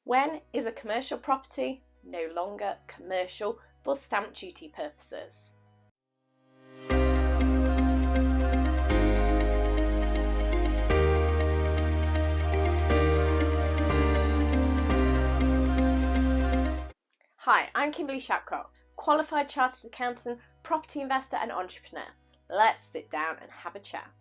When is a commercial property no longer commercial for stamp duty purposes? Hi, I'm Kimberly Shapcott, qualified chartered accountant, property investor and entrepreneur. Let's sit down and have a chat.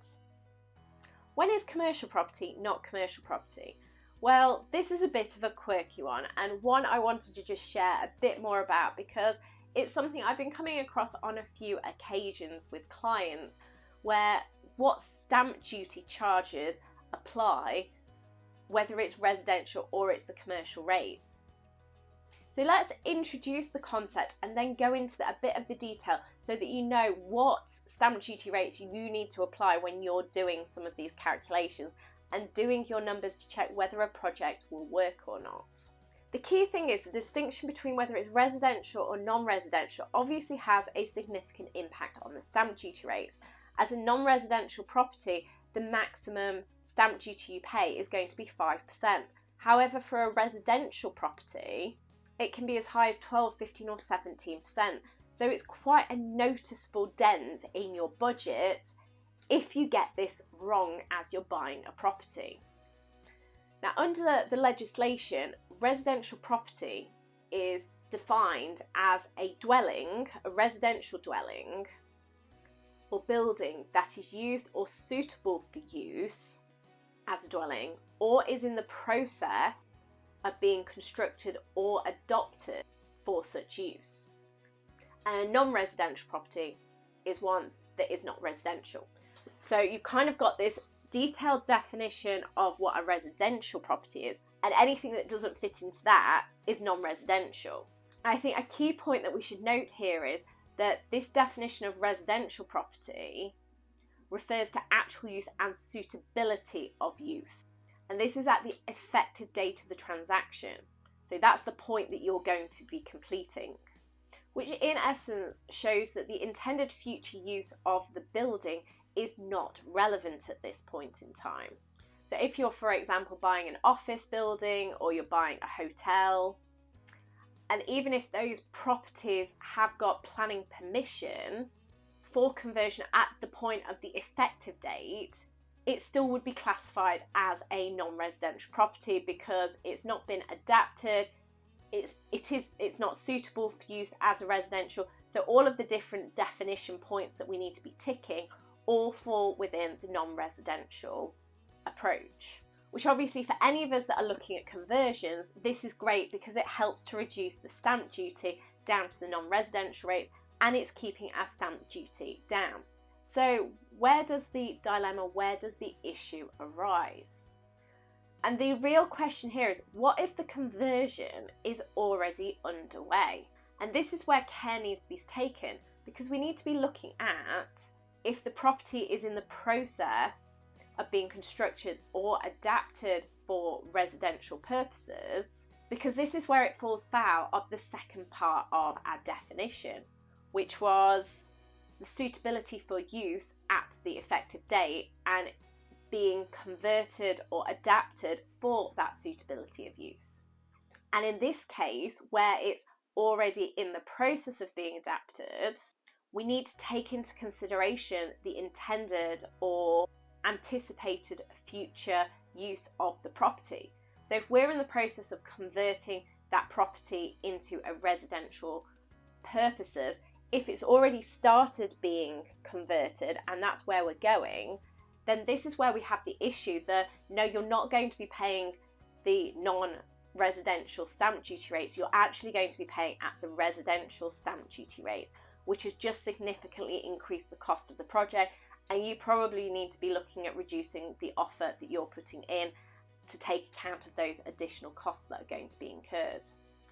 When is commercial property not commercial property? Well, this is a bit of a quirky one, and one I wanted to just share a bit more about because it's something I've been coming across on a few occasions with clients where what stamp duty charges apply, whether it's residential or it's the commercial rates. So let's introduce the concept and then go into a bit of the detail so that you know what stamp duty rates you need to apply when you're doing some of these calculations and doing your numbers to check whether a project will work or not. The key thing is the distinction between whether it's residential or non-residential obviously has a significant impact on the stamp duty rates. As a non-residential property, the maximum stamp duty you pay is going to be 5%. However, for a residential property, it can be as high as 12, 15 or 17%. So it's quite a noticeable dent in your budget if you get this wrong as you're buying a property. Now, under the legislation, residential property is defined as a dwelling, a residential dwelling or building that is used or suitable for use as a dwelling or is in the process of being constructed or adopted for such use. And a non-residential property is one that is not residential. So you've kind of got this detailed definition of what a residential property is, and anything that doesn't fit into that is non-residential. I think a key point that we should note here is that this definition of residential property refers to actual use and suitability of use. And this is at the effective date of the transaction. So that's the point that you're going to be completing, which in essence shows that the intended future use of the building is not relevant at this point in time. So if you're, for example, buying an office building or you're buying a hotel, and even if those properties have got planning permission for conversion at the point of the effective date, it still would be classified as a non-residential property because it's not been adapted, it's not suitable for use as a residential. So all of the different definition points that we need to be ticking all fall within the non-residential approach, which obviously for any of us that are looking at conversions, this is great because it helps to reduce the stamp duty down to the non-residential rates and it's keeping our stamp duty down. So where does the dilemma, where does the issue arise? And the real question here is, what if the conversion is already underway? And this is where care needs to be taken, because we need to be looking at if the property is in the process of being constructed or adapted for residential purposes, because this is where it falls foul of the second part of our definition, which was the suitability for use at the effective date and being converted or adapted for that suitability of use. And in this case, where it's already in the process of being adapted, we need to take into consideration the intended or anticipated future use of the property. So if we're in the process of converting that property into a residential purposes, if it's already started being converted and that's where we're going, then this is where we have the issue that no, you're not going to be paying the non-residential stamp duty rates, you're actually going to be paying at the residential stamp duty rates, which has just significantly increased the cost of the project, and you probably need to be looking at reducing the offer that you're putting in to take account of those additional costs that are going to be incurred.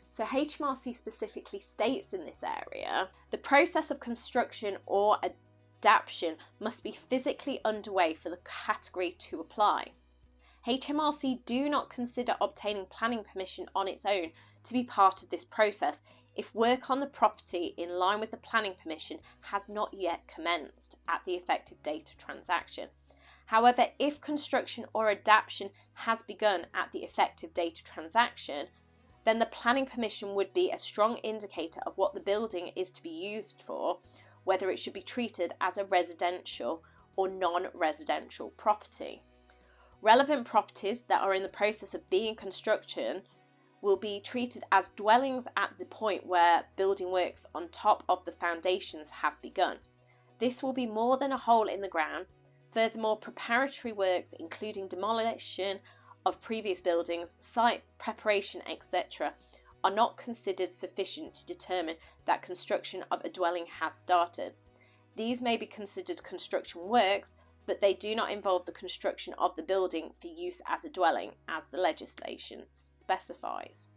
So HMRC specifically states in this area, the process of construction or adaptation must be physically underway for the category to apply. HMRC do not consider obtaining planning permission on its own to be part of this process if work on the property in line with the planning permission has not yet commenced at the effective date of transaction. However, if construction or adaptation has begun at the effective date of transaction, then the planning permission would be a strong indicator of what the building is to be used for, whether it should be treated as a residential or non-residential property. Relevant properties that are in the process of being construction will be treated as dwellings at the point where building works on top of the foundations have begun. This will be more than a hole in the ground. Furthermore, preparatory works, including demolition of previous buildings, site preparation, etc., are not considered sufficient to determine that construction of a dwelling has started. These may be considered construction works, but they do not involve the construction of the building for use as a dwelling, as the legislation specifies.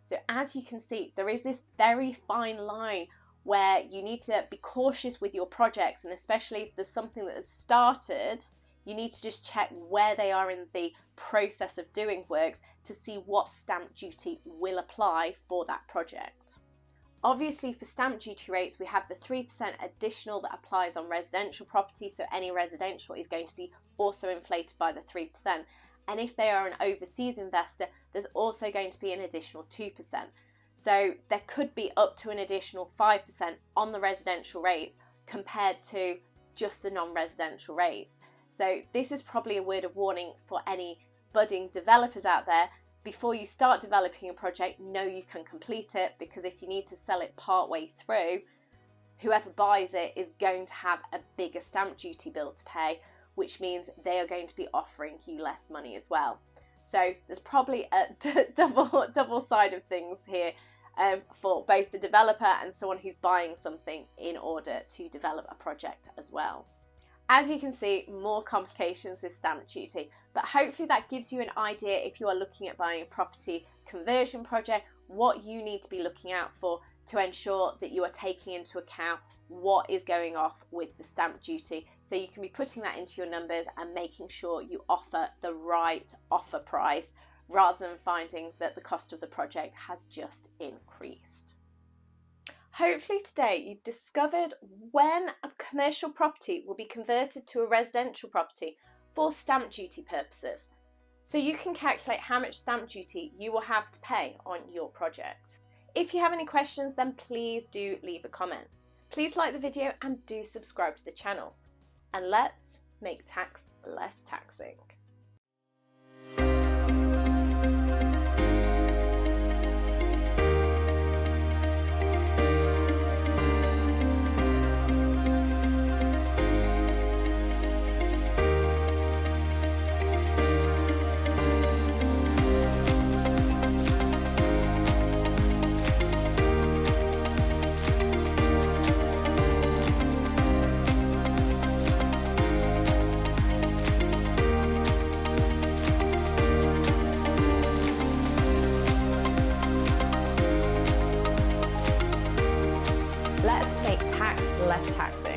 So as you can see, there is this very fine line where you need to be cautious with your projects, and especially if there's something that has started, you need to just check where they are in the process of doing works to see what stamp duty will apply for that project. Obviously, for stamp duty rates, we have the 3% additional that applies on residential property, so any residential is going to be also inflated by the 3%. And if they are an overseas investor, there's also going to be an additional 2%. So there could be up to an additional 5% on the residential rates compared to just the non-residential rates. So this is probably a word of warning for any budding developers out there. Before you start developing a project, know you can complete it, because if you need to sell it part way through, whoever buys it is going to have a bigger stamp duty bill to pay, which means they are going to be offering you less money as well. So there's probably a double side of things here for both the developer and someone who's buying something in order to develop a project as well. As you can see, more complications with stamp duty, but hopefully that gives you an idea, if you are looking at buying a property conversion project, what you need to be looking out for to ensure that you are taking into account what is going off with the stamp duty, so you can be putting that into your numbers and making sure you offer the right offer price, rather than finding that the cost of the project has just increased. Hopefully today you've discovered when a commercial property will be converted to a residential property for stamp duty purposes, so you can calculate how much stamp duty you will have to pay on your project. If you have any questions, then please do leave a comment. Please like the video and do subscribe to the channel. And let's make tax less taxing. Let's make tax less taxing.